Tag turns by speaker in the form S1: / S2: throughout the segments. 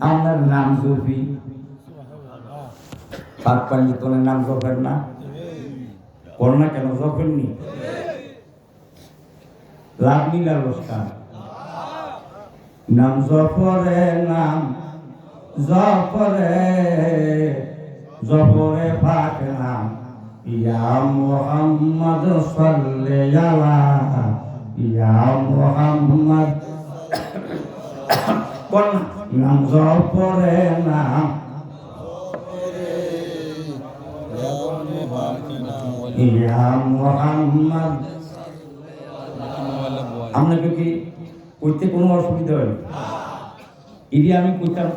S1: আপনার নাম জফি পাক পানি তোর নাম জফের না কর না কেন জফের নি লাভ লীলা রোজগার নাম জফরে নাম জফরে জফরে পাক নাম ইয়া মুহাম্মদ সাল্লাল্লাহু আলাইহি ইয়া মুহাম্মদ কোন নাম জফরে নাম ইয়া মুহাম্মদ আপনাকে কি কইতে কোনো অসুবিধা হয় ইডি আমি কইতাম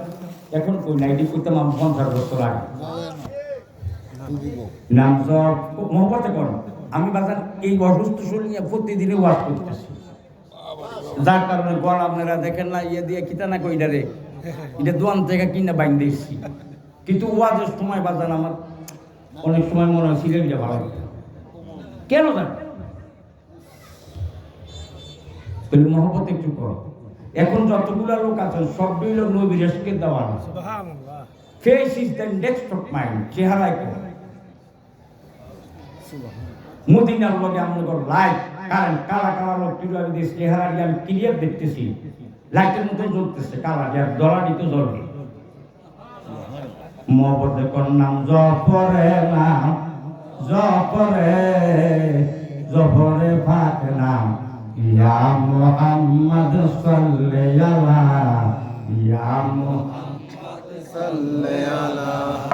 S1: এখন কই না ইডি কইতাম আমি 50 বছর আগে নাম জপ মহব্বতে করো আমি বাজার এই অসুস্থ শরীর নিয়ে প্রতিদিনে ওয়াজ করতেছি যার কারণে গল আপনারা দেখেন না ইয়ে দিয়ে কিতা না কইটা রে এটা দোয়ান থেকে কিনা বাইন দিয়েছি কিন্তু ওয়াজের সময় বাজার আমার অনেক সময় মনে হয় সিরিয়ালটা ভালো কেন জান মহব্বত একটু করো এখন যতগুলো লোক আছে সবগুলো লোক নবীর এসকে দেওয়া সুবহানাল্লাহ face is the next of mind চেহারায় কো সুবহানাল্লাহ মদিনার লগে আমাদের লাইট কারেন্ট কালা কালা লোক তুই দেশ চেহারা দিয়ে আমি ক্লিয়ার দেখতেছি লাইটের মধ্যে জ্বলতেছে কালা দিয়ে দলাটি তো জ্বলবে মহব্বতে কোন নাম জফরে নাম জফরে জফরে পাক নাম ইয়া মুহাম্মদ সাল্লাল্লাহু আলাইহি ইয়া মুহাম্মদ সাল্লাল্লাহু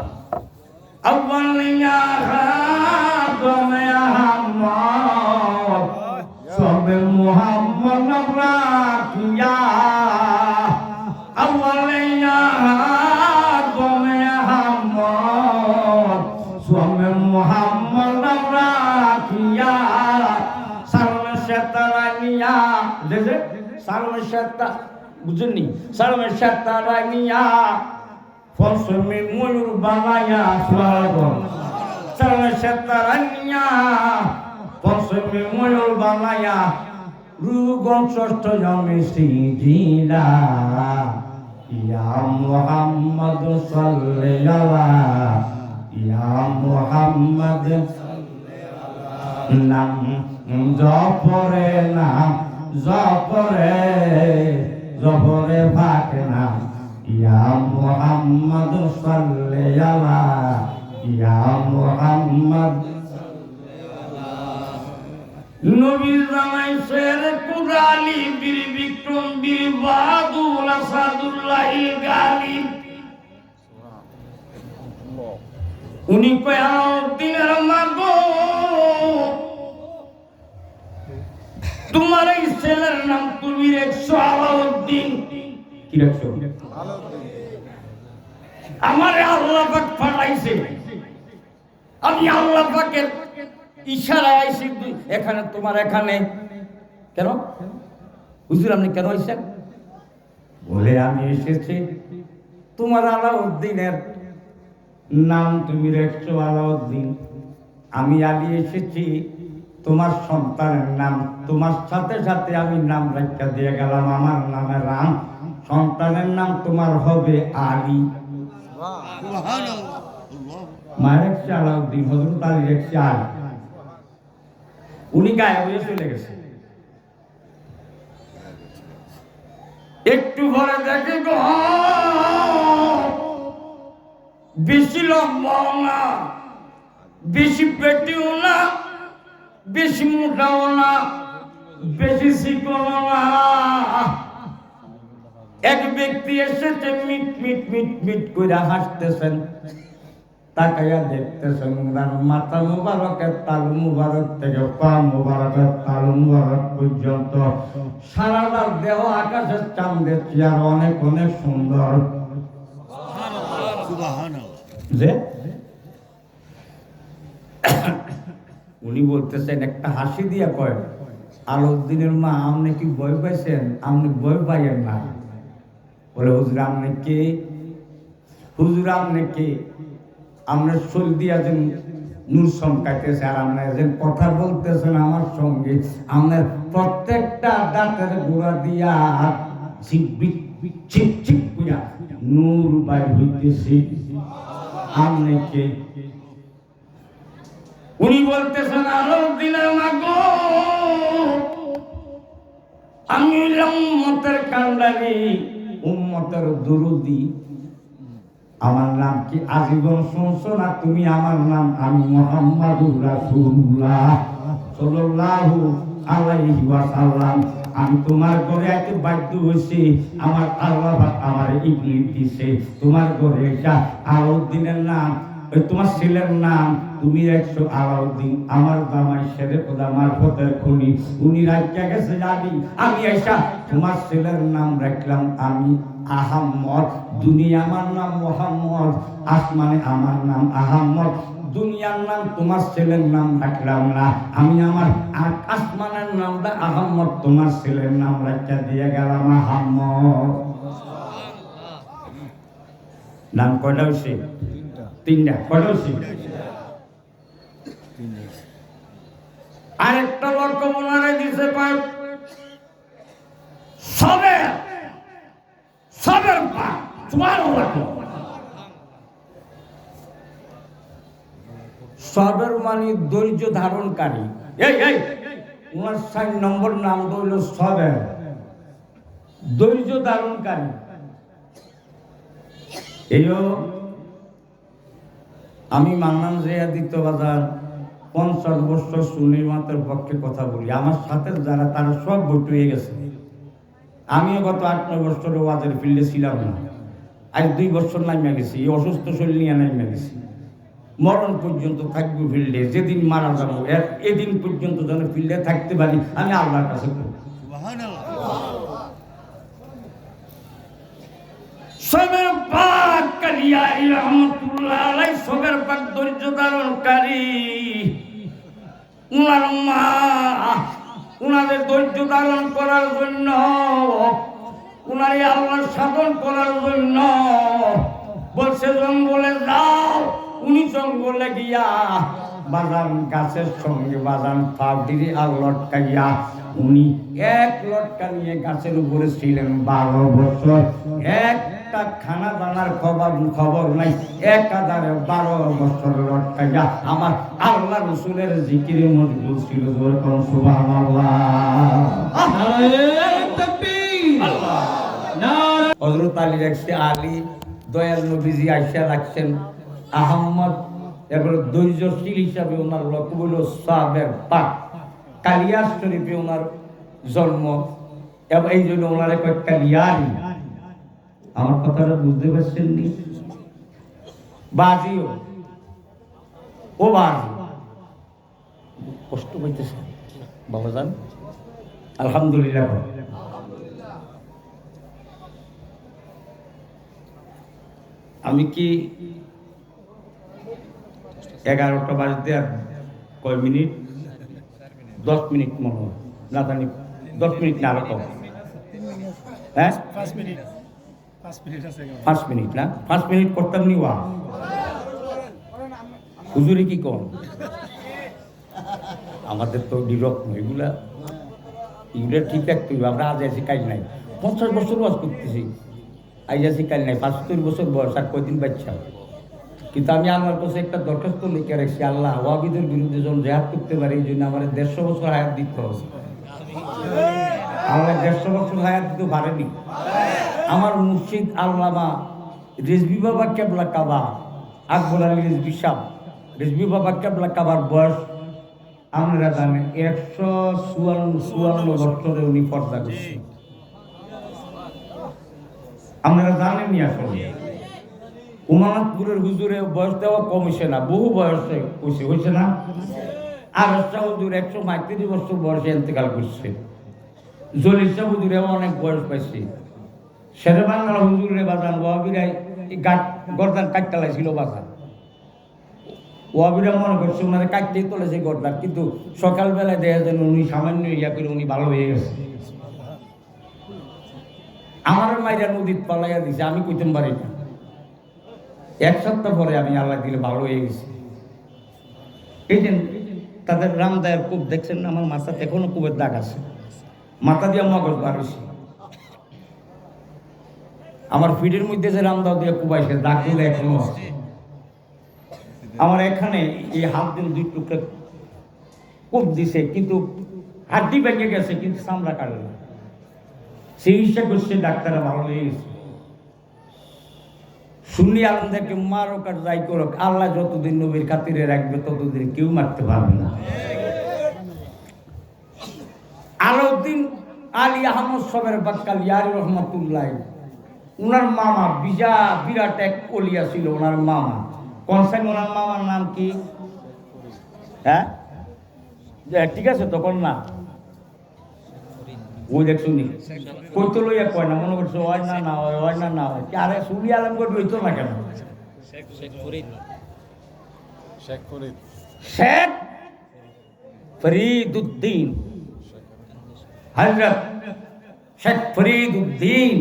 S1: আউয়াল ইয়া খাদম ইয়া মুহাম্মদ সবে মুহাম্মদ রাখিয়া আউয়াল ইয়া খাদম ইয়া মুহাম্মদ সবে মুহাম্মদ রাখিয়া Sharmashataraniyya, jese Sharmashata, buঝুননি Sharmashataraniyya, ফসমি ময়ূর বানায়া স্বাগত Sharmashataraniyya, ফসমি ময়ূর বানায়া রুগন ষষ্ঠ জন্মে শ্রীজিলা ইয়া মুহাম্মদ সাল্লাল্লাহু আলাইহি ইয়া মুহাম্মদ নাম জফরে নাম জফরে জফরে পাক নাম ইয়া মুহাম্মদ সাল্লাল্লাহু আলাইহি ইয়া মুহাম্মদ নবী জামাইশের কুরালি বীর বিক্রম বীর বাহাদুর আসাদুল্লাহিল গালিব উনি কয়ামতের মাগো তোমার এই ছেলের নাম তুমি রাখছো আলাউদ্দিন কি রাখছো আমারে আল্লাহ পাক পাঠাইছে আমি আল্লাহ পাকের ইশারায় আইছি এখানে তোমার এখানে কেন হুজুর আপনি কেন আইছেন বলে আমি এসেছি তোমার আলাউদ্দিনের নাম তুমি রাখছো আলাউদ্দিন আমি আলী এসেছি তোমার সন্তানের নাম তোমার সাথে সাথে আমি নাম রাখা দিয়ে গেলাম আমার নামে রাম সন্তানের নাম তোমার হবে আলী মায়ের একটি আলাউদ্দিন হযরত আলী একটি আলী উনি গায়ে হয়ে চলে গেছে একটু পরে দেখে গো বেশি লম্বাও না বেশি পেটিও না বেশি মোটাও না বেশি চিকনও না এক ব্যক্তি এসেছে মিট মিট মিট মিট করে হাসতেছেন তাকাইয়া দেখতেছেন তার মাথা মুবারকের তালু মুবারক থেকে পা মুবারকের তালু মুবারক পর্যন্ত সারাটা দেহ আকাশের চাঁদের চেয়ার অনেক অনেক সুন্দর যে উনি বলতেছেন একটা হাসি দিয়া কয় আলাউদ্দিনের মা আপনি কি ভয় পাইছেন আপনি ভয় পাইয়েন না বলে হুজুর আপনি কে হুজুর আপনি কে আপনার শরীর দিয়া যেন নূর চমকাইতেছে আর আপনার যেন কথা বলতেছেন আমার সঙ্গে আপনার প্রত্যেকটা দাঁতের গোড়া দিয়া ঝিকবিক চিক চিক কইরা নূর বাইর হইতেছে। আমনেকে উনি বলতেছেন আলাউদ্দিনের মাগো আমি উম্মতের কান্ডারি, উম্মতের দুরুদি। আমার নাম কি আজীবন শুনছো না তুমি আমার নাম? আমি মুহাম্মাদুর রাসূলুল্লাহ সাল্লাল্লাহু আলাইহি ওয়াসাল্লাম। আমি তোমার ঘরে এত বাধ্য হয়েছি, আমার আল্লাহ আমার ইবলিস দিছে তোমার ঘরে এটা আলাউদ্দিনের নাম, ওই তোমার ছেলের নাম তুমি একশো আলাউদ্দিন। আমার জামাই শেরে খোদা মারফতের খুনি, উনি রাজ্যা গেছে জানি, আমি এসা তোমার ছেলের নাম রাখলাম আমি আহম্মদ। দুনিয়া আমার নাম মোহাম্মদ, আসমানে আমার নাম আহম্মদ। দুনিয়ার নাম তোমার ছেলের নাম রাখলাম না, আমি আমার আসমানের নামটা আহম্মদ, তোমার ছেলের নাম রাখা দিয়ে গেলাম আহম্মদ। নাম কয়টা হয়েছে? তিনটা। কয়টা হয়েছে? আরেকটা লক্ষ্য মনে দিছে পায় সবের সবের পা সুবহানাল্লাহ। সবের মানে ধৈর্য ধারণকারী। এই এই ওনার ৬ নম্বর নাম হইল সবের, ধৈর্য ধারণকারী। এই আমি মান্নান জিয়াদিত্য বাজার ৫০ বছর সুন্নির মাতের পক্ষে কথা বলি। আমার সাথে যারা তারা সব ভোট হয়ে গেছে। আমিও গত ৮-৯ বছরে ওয়াজের ফিল্ডে ছিলাম না, আজ ২ বছর নামিয়া গেছি, এই অসুস্থ শরীর নিয়ে নামিয়া গেছি। মরণ পর্যন্ত থাকবো ফিল্ডে, যেদিন মারা যাবো এদিন পর্যন্ত যেন ফিল্ডে থাকতে পারি আমি আল্লাহর কাছে করব। সবের পাক কালিয়া রহমাতুল্লাহ আলাইহি সবের পাক ধৈর্য ধারণকারী। উনার মা উনাদের ধৈর্য ধারণ করার জন্য, উনারই আল্লাহর সাধন করার জন্য বলছে জঙ্গলে যাও। উনি জঙ্গলে গিয়া বাজান গাছের সঙ্গে বাজান পাউডিরি আর লটকাইয়া উনি এক লটকা নিয়ে গাছের উপরে ছিলেন ১২ বছর। একটা খানা দানার খবর নাই, একাধারে ১২ বছর লটকাইয়া আমার আল্লাহ রসুলের জিকিরে মশগুল ছিল। সুবহানাল্লাহ। হযরত আলী রাখছে আলী, দয়াল নবীজি আইসা রাখছেন আহম্মদ। এবার ধৈর্যশীল হিসাবে ওনার লক্ষ্য হল সাবের পাক। কালিয়াস শরীফে ওনার জন্ম, এবং এই জন্য ওনার কয়েক কালিয়ারি। আমার কথাটা বুঝতে পারছেন নি? বাজিও ও বাজি কষ্ট পাইতেছে বাবা যান, আলহামদুলিল্লাহ। আমি কি 11টা বাজতে আর কয় মিনিট? 10 মিনিট মনে হয় না, জানি 10 মিনিট না, আরো কম। হ্যাঁ 5 মিনিট না, 5 মিনিট করতাম নি। ওয়া হুজুরি কি কম, আমাদের তো ডিরক এগুলা ঠিক রাখতে হবে। আমরা আজ আছি কাজ নাই, 50 বছর ওয়াজ করতেছি, আজ আছি কাজ নাই, 75 বছর বয়স আর কয়দিন বাচ্চা। কিন্তু আমি আমার কাছে একটা দরখাস্ত লিখে রাখছি, আল্লাহ ওয়াবিদের বিরুদ্ধে যখন জেহাদ করতে পারে এই জন্য আমার 150 বছর হায়াত দিতে হবে। আল্লাহ 150 বছর হায়াত দিতে পারেনি। আমার মুর্শিদ আল্লামা রিজভী বাবা কেবলা কাবা, আকবর আলী রিজভী সাহেব, রিজভী বাবা কেবলা কাবার বয়স আপনারা জানেন 154 বছরে উনি পর্দা করছেন। আপনারা জানেননি আসলে উমানাথপুরের হুজুরে বয়স দেওয়া কমিছে না, বহু বয়সে হয়েছে না। আর হুজুর 135 বছর বয়সে ইন্তেকাল করছে। জলিল শাহ হুজুরেও অনেক বয়স পাইছে। শেরে বাংলা হুজুরের বাজান ওয়াবিরাই গর্দান কাটতে লাগছিল বাজান। ওয়াবিরা মনে করছে ওনারা কাটতেই তোলেছে গর্দান, কিন্তু সকালবেলায় দেখা যেন উনি সামান্য ইয়া করে উনি ভালো হয়ে গেছে। আমার মাইরা নদীর পালাইয়া দিছে, আমি কইতে পারি না। 1 সপ্তাহ পরে আমি আল্লাহ দিলে ভালো হয়ে গেছি। এই যে তাদের রামদায়ের কূপ দেখছেন না, আমার মাথাতে এখনো কূপের দাগ আছে, মাথা দিয়ে মগজ বার হয়েছে। আমার ফিডের মধ্যে যে রামদাও দিয়ে কুবাইছে দাগগুলো এখনো আছে। আমার এখানে এই হাত দিন 2 টুকরা কোপ দিছে, কিন্তু হাড্ডি ভেঙে গেছে, কিন্তু চামড়া কাটে না। চিকিৎসা করছে, ডাক্তাররা ভালো হয়ে গেছে। সুন্নি আলমদেরকে মারক আর যাই করুক, আল্লাহ যতদিন নবীর খাতিরে রাখবে ততদিন কেউ মারতে পারবে না। আলাউদ্দিন আলী আহমদ সবের বাক্কাল ইয়ারি রহমাতুল্লাহ, ওনার মামা বিরাট এক ওলিয়া ছিল। ওনার মামা কনসাইন, ওনার মামার নাম কি? হ্যাঁ ঠিক আছে তখন না, ওই দেখ শুনি কইতো লইয়া কয় না, মনে করছো হয় না, না হয় না, না হয়। আরে সুনি আলম করে হইতো না কেন? শেখ ফরিদউদ্দিন, হযরত শেখ ফরিদউদ্দিন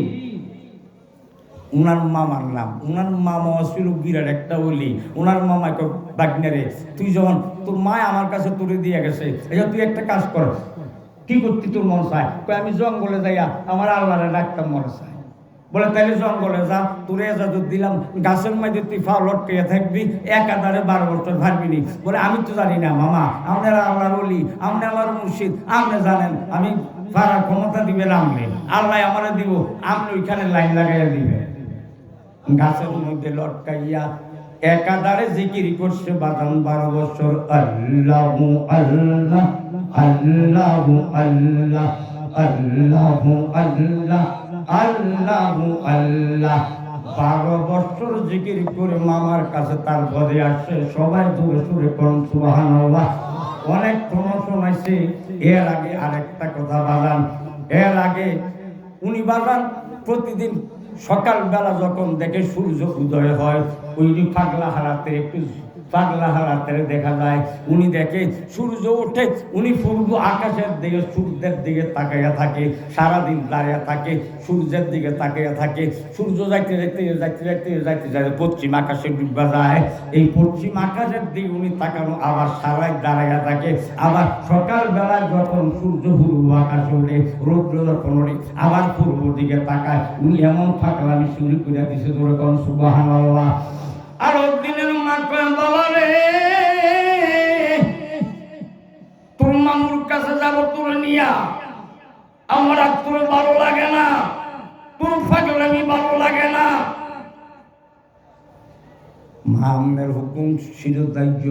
S1: উনার মামার নাম। উনার মামা ছিল বিরাট একটা ওলি। উনার মামা কয়, বাগনারে তুই যখন তোর মা আমার কাছে তুলে দিয়ে গেছে, এটা তুই একটা কাজ কর। কি করতি তোর মন চায়? কয় আমি জঙ্গলে যাইয়া আমার আল্লাহরে ডাকতাম মনে চায়। বলে তাইলে জঙ্গলে যা, তোরে এজাজত দিলাম, গাছের মধ্যে তুই ফা লটকে থাকবি, একাধারে 12 বছর ভাববি নি। বলে আমি তো জানি না মামা, আপনারা আল্লাহর ওলি, আপনি আমার মুর্শিদ, আপনি জানেন আমি পারার ক্ষমতা দিবেন আপনি, আল্লাহ আমারে দিব, আপনি ওইখানে লাইন লাগাইয়া দিবেন। গাছের মধ্যে লটকাইয়া একাধারে জিকির করছে বাদাম 12 বছর। আল্লাহু আল্লাহ আল্লাহু আল্লাহ আল্লাহু আল্লাহ আল্লাহু আল্লাহ। 12 বছর জিকির করে মামার কাছে তার ঘরে আসছে। সবাই জোরে সোরে কোন সুবহানাল্লাহ। অনেক শোনাইছে। এর আগে আরেকটা কথা বাজান, এর আগে উনি বাজান প্রতিদিন সকালবেলা যখন দেখে সূর্য উদয় হয়, ওই পাগলা হারাতে একটু পাগলা হারাতে দেখা যায়, উনি দেখে সূর্য ওঠে, উনি পূর্ব আকাশের দিকে সূর্যের দিকে তাকাইয়া থাকে, সারাদিন দাঁড়িয়ে থাকে, সূর্যের দিকে তাকাইয়া থাকে। সূর্য যাইতে যাইতে যাইতে যাইতে যাইতে যাইতে পশ্চিম আকাশে ডুববা যায়। এই পশ্চিম আকাশের দিকে উনি তাকানো, আবার সারাই দাঁড়াইয়া থাকে। আবার সকালবেলায় যখন সূর্য পূর্ব আকাশে ওঠে, রৌদ্র যখন ওঠে, আবার পূর্ব দিকে তাকায়। উনি এমন ফাঁকলামি শুরু করে দিছে, ধরে কোন সুবহানাল্লাহ। আর দিনের মা কয়, বাবা রে তোর মামুর কাছে যাবো তোরে নিয়া, আমার আর তোর ভালো লাগে না, তোর ফাঁকলামি ভালো লাগে না। মা আমনের হুকুম শিরোধার্য,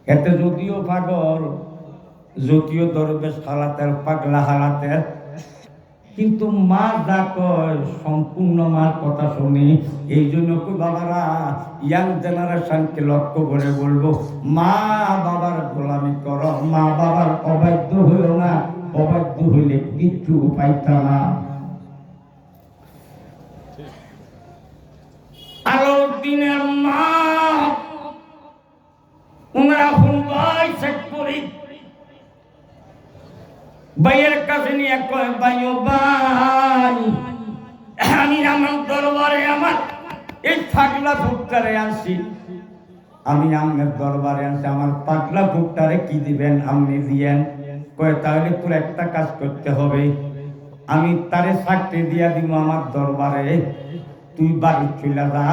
S1: এতে যদিও পাগল, যদিও দরবেশ হালাতের পাগলা হালাতের, কিন্তু মা যা কয় সম্পূর্ণ মার কথা শুনি। এই জন্য বাবারা ইয়াং জেনারেশনকে লক্ষ্য করে বলবো, মা বাবার গোলামি করো, মা বাবার অবাধ্য হইও না। অবাধ্য হইলে কিচ্ছু পাইতা না। আলাউদ্দিনের মা উমরা ফুলবাই শেখ ফরিদ ভাইয়ের কাছে নিয়ে কয়, ভাইও ভাই, আমি আমার দরবারে আমার এই পাগলা ভুট্টারে আনছি, আমি আপনার দরবারে আনছি, আমার পাগলা ভুট্টারে কি দিবেন? আপনি দিয়েন। কয় তাহলে তোর একটা কাজ করতে হবে, আমি তারে চাকরি দিয়া দিব আমার দরবারে, তুই বাড়ি চলে যা।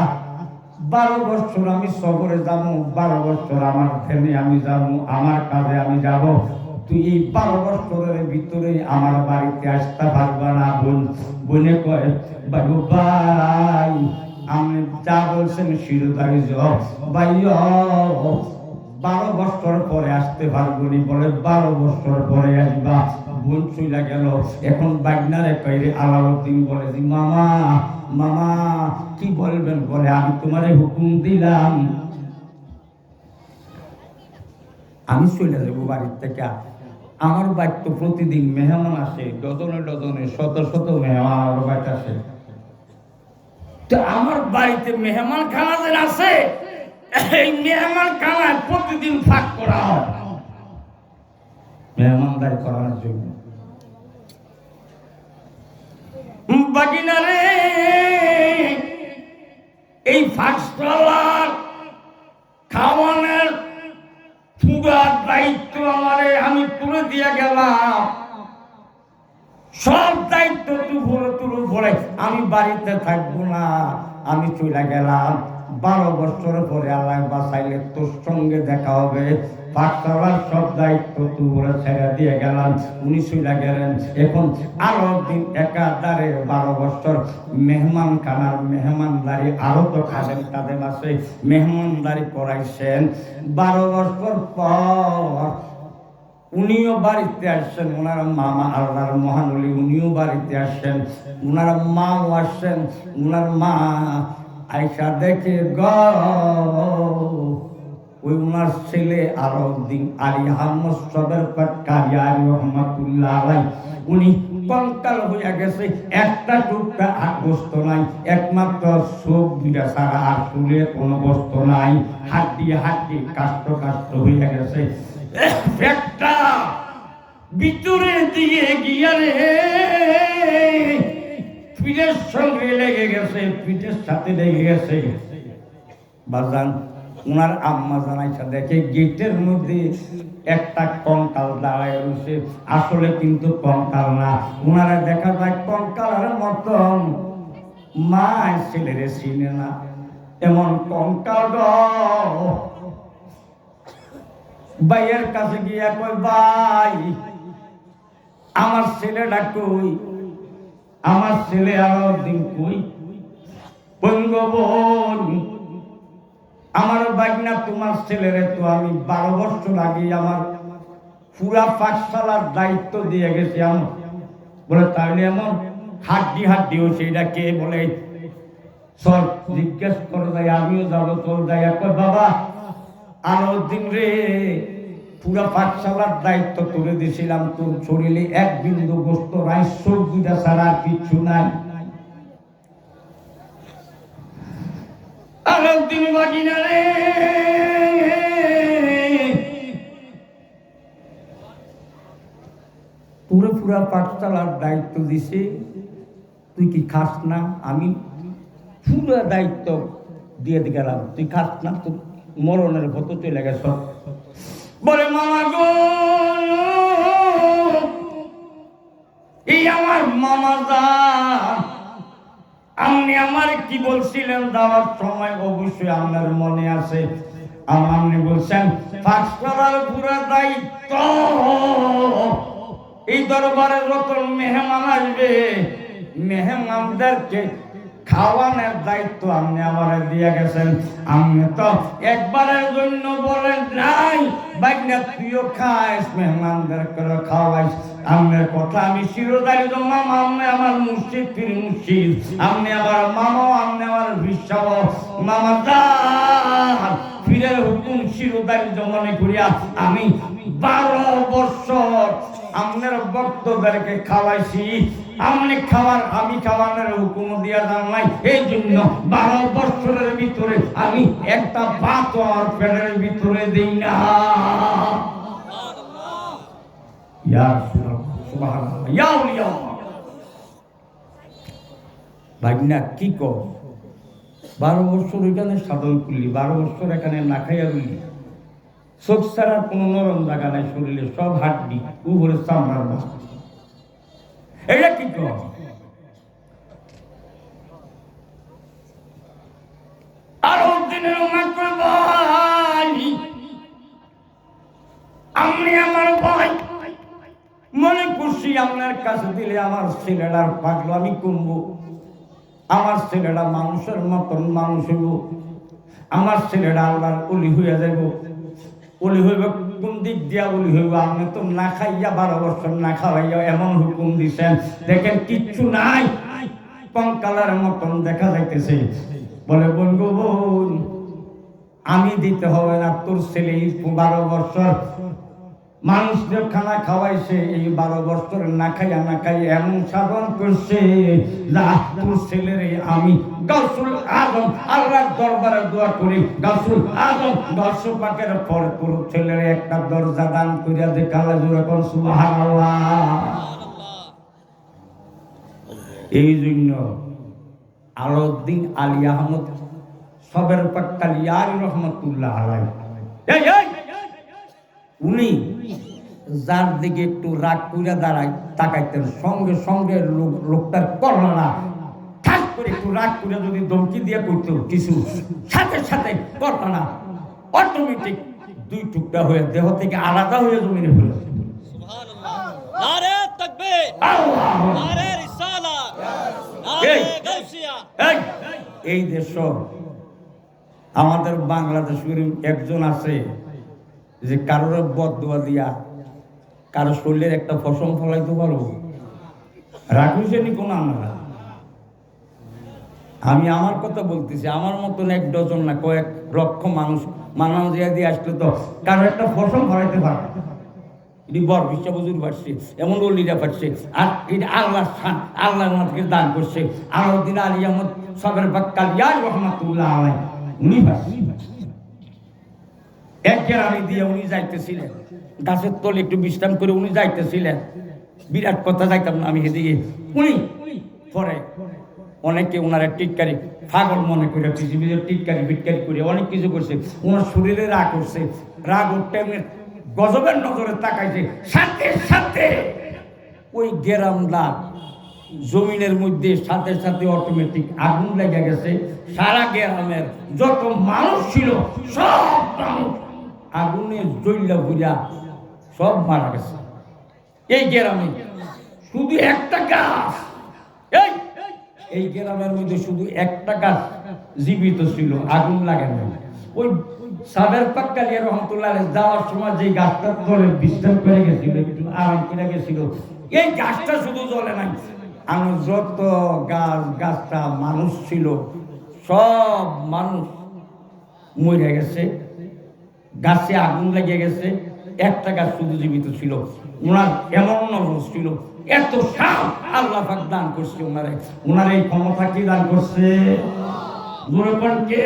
S1: 12 বছর আমি শহরে যাবো, 12 বছর আমার ফেলে আমি যাবো, আমার কাজে আমি যাব, তুই এই 12 বছরের ভিতরে আমার বাড়িতে আসতে পারবা না। বলে কয়, ভাই আপনি যা বলছেন শিরোধারি ভাই, 12 বছর পরে আসতে পারবো নি। বলে 12 বছর পরে আসবা। বোন চইলা গেল। এখন বাগনারে কইরে আলাউদ্দিন বলে যে, মামা মামা কি বলবেন? বলে আমি তোমারে হুকুম দিলাম, আমি চলে যাবো বাড়ির থেকে। আমার বাড়ি তো প্রতিদিন মেহমান আসে, ডজনে ডজনে শত শত মেহমান আমার বাড়িতে আসে। তো আমার বাড়িতে মেহমান খানা যেন আছে, এই মেহমান খানায় প্রতিদিন ফাঁক করা হয় মেহমানদারি করানোর জন্য। বাগিনা রে, এই ফাঁকশালার খাওয়ানোর পুরা দায়িত্ব আমারে আমি তুলে দিয়ে গেলাম। সব দায়িত্ব তুর উপরে আমি বাড়িতে থাকবো না, আমি চলে গেলাম। 12 বছর পরে আল্লাহ বাঁচাইলে তোর সঙ্গে দেখা হবে, পাঠশালার সব দায়িত্ব তুই ছেড়ে দিয়ে গেলাম। উনি চলে গেলেন। এখন আরো দিন একাধারে 12 বছর মেহমান খানার মেহমানদারি, আরো তো খাদেম টাদেম আছে, মেহমানদারি করাইছেন। 12 বছর পর উনিও বাড়িতে আসছেন, ওনার মামা আল্লাহর মহানলি উনিও বাড়িতে আসছেন, ওনার মাও আসছেন। ওনার মা আয়সা দেখে ওই ওনার ছেলে আলাউদ্দিন আলী আহমদ সদর কারিয়ারি রহমাতুল্লাহ আলাই, উনি কঙ্কাল হইয়া গেছে, একটা টুকটা গোস্ত নাই, একমাত্র চোখ দুইটা ছাড়া আর চুলে কোনো গোস্ত নাই, হাড্ডি হাড্ডি কাষ্ট কাষ্ট হইয়া গেছে। একটা ভিতরে দিয়ে গিয়া রে পিঠের সঙ্গে লেগে গেছে, পিঠের সাথে লেগে গেছে। বাজান উনার আম্মা জানাইছে, দেখে গেটের মধ্যে একটা কঙ্কাল দাঁড়ায় রয়েছে, আসলে কিন্তু কঙ্কাল না। উনারা দেখা যায় কঙ্কালের মতন, মা ছেলেরে চিনে না এমন কঙ্কাল। ভাইয়ের কাছে গিয়া কই, ভাই আমার ছেলেটা কই, আমার ছেলে আলাউদ্দিন কই? বোন, আমার বাগনা তোমার ছেলেরে তো আমি 12 বছর আগে আমার পুরা পাঠশালার দায়িত্ব দিয়ে গেছি। আমার বলে তাহলে এমন হাড্ডি হাড্ডি হয়েছে, এটা কে? বলে সর জিজ্ঞেস করে যাই, আমিও যাবো, তোর যাই। বাবা আলাউদ্দিন রে, পুরা পাঠশালার দায়িত্ব তুলে দিয়েছিলাম, তোর শরীরে এক বিন্দু গোস্ত নাই, চোখ দুটা ছাড়া আর কিচ্ছু নাই। আলাউদ্দিন বাগিনা রে, পুরো পুরা পাঠশালার দায়িত্ব দিছে, তুই কি খাস না? আমি পুরো দায়িত্ব দিয়ে গেলাম, তুই খাস না, তোর মরণের ভত চলে গেছ। বলে মামা গো, এই আমার মামা দা, আপনি আমার কি বলছিলেন যাওয়ার সময়? অবশ্যই আপনার মনে আছে। আপনি বলছেন পাঠশালার পুরা দায়িত্ব, এই দরবারের রতন মেহমান আসবে, মেহমানদেরকে খাওয়ানোর দায়িত্ব আপনি আমার দিয়ে গেছেন। আপনি তো একবারের জন্য বলেন নাই বাইনা তুইও খাইস, মেহমানদেরকে খাওয়াইস। আপনার কথা আমি শিরোধারিত মামা, আপনি আমার মুর্শিদ পীর মুর্শিদ, আপনি আমার মামাও, আপনি আমার বিশ্বাস মামা দা, পীরের হুকুম শিরোধারিত মনে করিয়া আমি 12 বছর আপনার ভক্তদেরকে খাওয়াইছি। আপনি খাওয়ার, আমি খাওয়ানোর হুকুম দিয়া যান নাই, এই জন্য 12 বছরের ভিতরে আমি একটা ভাত আর পেটের ভিতরে দিই না। ভাগনা কি কর, 12 বছর ওইখানে সাধন করলি, 12 বছর এখানে না খাইয়া রইলি, চোখ ছাড়ার কোন নরম জায়গা নাই শরীরে, সব হাড্ডি, উপরে চামড়ার মাছ, এটা কি কর? আরো দিনের আমি আমার ভাই মনে করছি আপনার কাছে দিলে আমার ছেলেটার পাগল আমি কমবো, আমার ছেলেটা মানুষের মতন মানুষ হইব, আমার ছেলেটা আল্লাহর ওলি হইয়া যাইব। ওলি হইব কোন দিক দিয়া ওলি হইব? আপনি তো না খাইয়া 12 বছর না খাওয়াইয়া এমন হুকুম দিছেন, দেখেন কিচ্ছু নাই, কঙ্কালের মতন দেখা যাইতেছে। বলে বলবো বোন, আমি দিতে হবে না, তোর ছেলে 12 বছর মানুষদের খানা খাওয়াইছে, এই 12 বছর না খাইয়া না খাইয়া এমন সাধন করছে, তোর ছেলেরে আমি গাউসুল আজম আল্লাহর দরবারে দোয়া করি, গাউসুল আজম গাউস পাকের পর তোর ছেলেরে একটা দরজা দান করিয়া দে, কালা জোরে কোন সুবহানাল্লাহ। এই জন্য আলাউদ্দিন আলী আহমদ সবের পাক্কালিয়ারি রহমতুল্লাহ আলাইহি, উনি যার দিকে একটু রাগ কইরা দাঁড়ায় তাকাইতেন, সঙ্গে সঙ্গে লোকটার কর্ণনা করে একটু রাগ করে যদি ধমকি দিয়ে করতো কিছু, সাথে সাথে করতো না, অটোমেটিক দুই টুকরা হয়ে দেহ থেকে আলাদা হয়ে জমিনে ফেলে।
S2: নারে তাকবীর,
S1: আল্লাহু
S2: নারে রিসালাত, নারে গাউসিয়া।
S1: এই দেশ আমাদের বাংলাদেশের একজন আছে যে কারোর বদদোয়া দিয়া কারো শরীরের একটা ফসল ফলাইতে পারবো, রাখুছেনি কোন আমরা। আমি আমার কথা বলতেছি, আমার মতন এক ডজন না কয়েক লক্ষ মানুষ মানান জিয়া দিয়ে আসলে তো কারো একটা ফসল ফলাইতে পারবে। এটি বর বিশ্ব বুঝুর পারছে, এমন অলিরা পারছে, আর এটা আল্লাহ আল্লাহ আমাদেরকে দান করছে। আলাউদ্দিন আলী আহমদ সাবের বাক্কালিয়া রহমাতুল্লাহ আলাইহি উনি পারছে। এক গ্রামে দিয়ে উনি যাইতেছিলেন, গাছের তলে একটু বিশ্রাম করে উনি যাইতেছিলেন, বিরাট কথা যাইতাম না আমি সেদিকে। উনি পরে অনেকে ওনারা টিটকারি পাগল মনে করে পৃথিবীতে টিটকারি বিটকারি করে অনেক কিছু করছে, ওনার শরীরে রাগ করছে, রাগ উঠতে গজবের নজরে তাকাইছে, সাথে সাথে ওই গ্রামটা জমিনের মধ্যে সাথে সাথে অটোমেটিক আগুন লেগে গেছে। সারা গ্রামের যত মানুষ ছিল সব মানুষ আগুনে জ্বললা বুঝা সব মারা গেছে। এই গ্রামে শুধু একটা গাছ, এই গ্রামের মধ্যে শুধু একটা গাছ জীবিত ছিল, আগুন লাগে না। ওই সাবের পাক্কালিয়া রহমতুল্লাহ যাওয়ার সময় যে গাছটার তলে বিশ্রাম করে গেছিল, একটু আরাম করে গেছিল, এই গাছটা শুধু জ্বলে নাই। আমি যত গাছটা মানুষ ছিল সব মানুষ মরে গেছে, গাছে আগুন লেগে গেছে, একটা গাছ শুধু জীবিত ছিল। ওনার এমন নজর ছিল, এত সাপ আল্লাহ পাক দান করছে ওনারে। ওনার এই ক্ষমতা কি দান করছে? কে?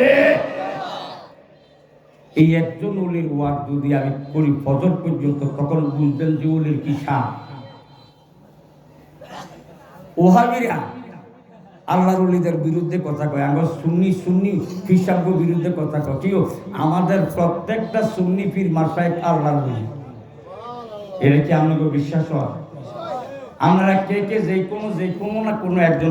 S1: এই একজন ওলির ওয়ার্ড যদি আমি করি ফজর পর্যন্ত, তখন বুঝবেন যে ওলির কি সাপ। ওহাবিরা আল্লাহর ওলিদের বিরুদ্ধে কথা কয়, আমরা সুন্নি ফিরসাবগ বিরুদ্ধে কথা কয়। কেউ আমাদের প্রত্যেকটা সুন্নি ফির মাসায়েখ আল্লাহর ওলি, এটা কি আপনাকে বিশ্বাস হয়? আপনারা কে কে যে কোনো না কোনো একজন